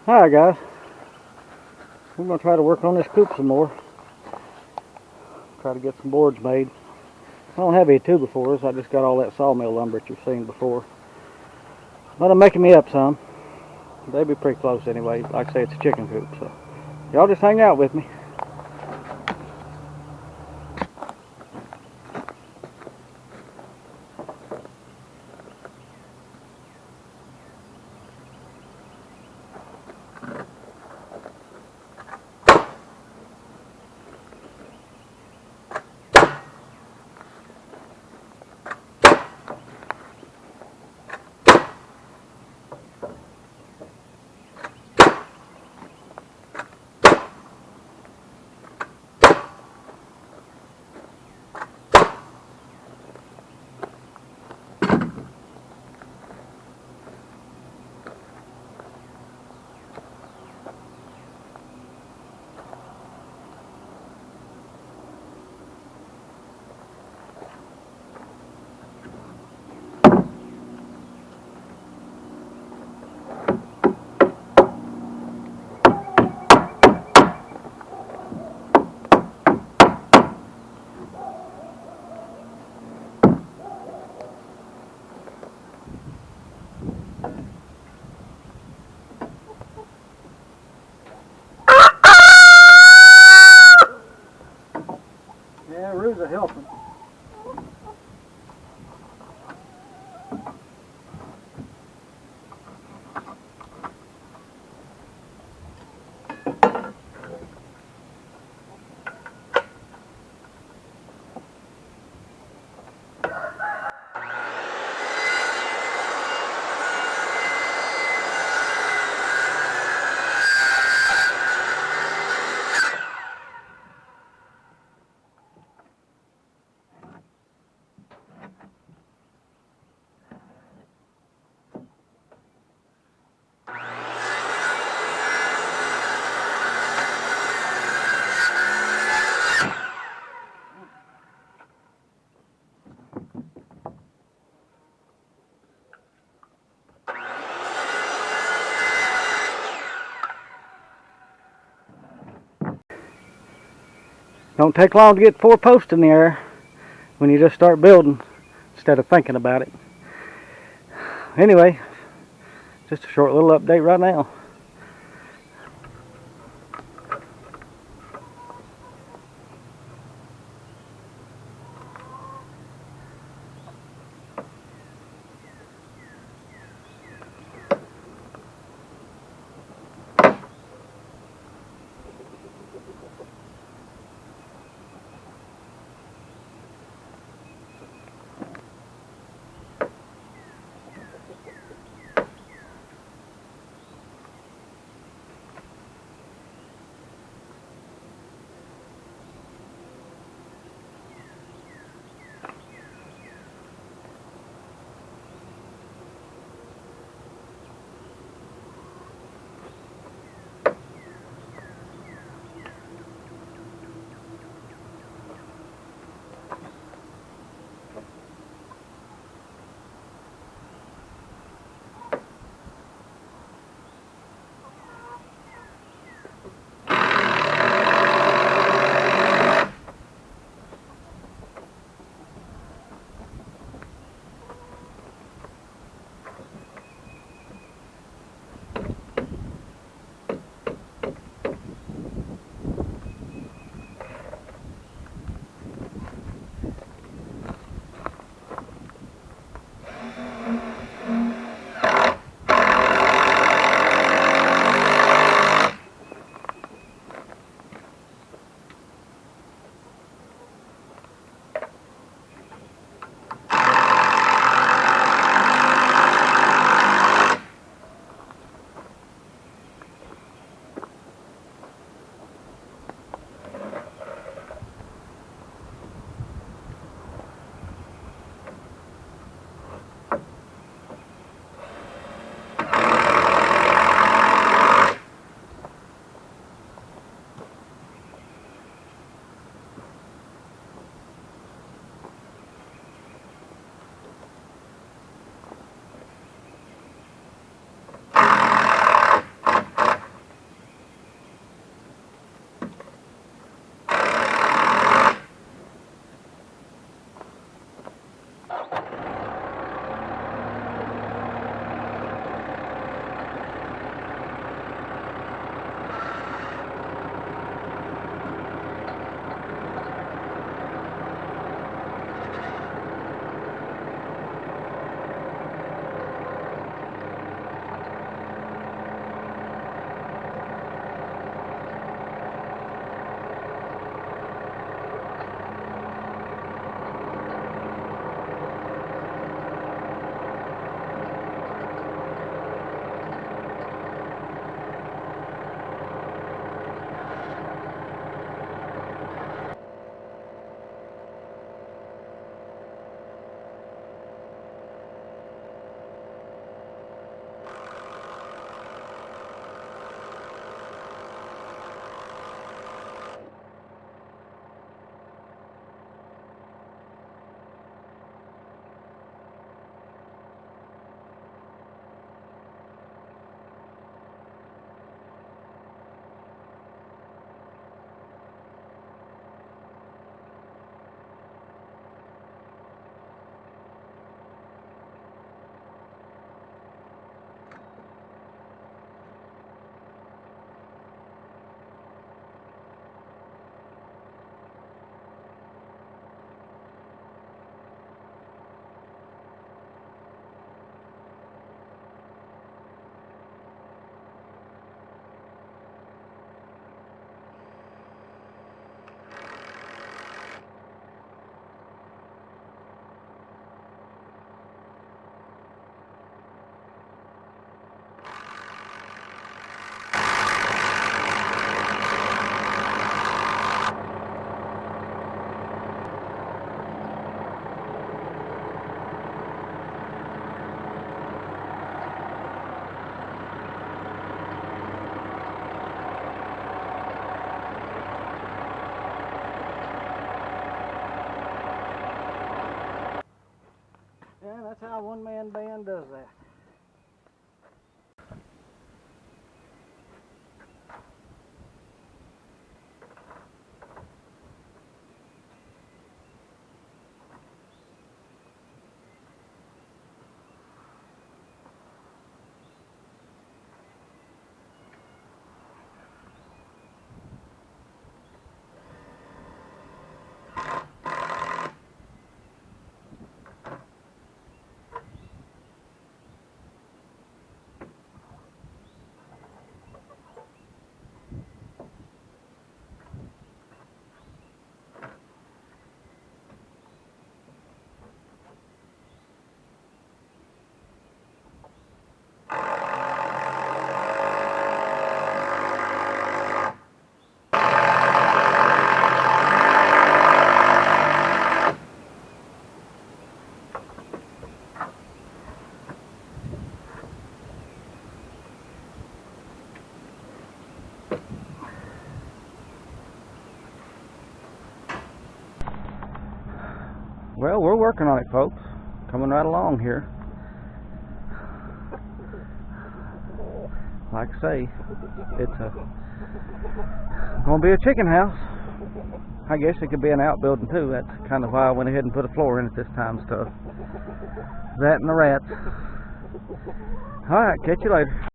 Alright guys, we're going to try to work on this coop some more. Try to get some boards made. I don't have any 2x4s, I just got all that sawmill lumber that you've seen before. But I'm making me up some. They'd be pretty close anyway. Like I say, it's a chicken coop, so y'all just hang out with me. Yeah, Rue's a helping. Don't take long to get 4 posts in the air when you just start building instead of thinking about it. Anyway, just a short little update right now. a one-man band does that. Well, we're working on it, folks. Coming right along here. Like I say, it's going to be a chicken house. I guess it could be an outbuilding too. That's kind of why I went ahead and put a floor in it this time. Stuff that and the rats. All right, catch you later.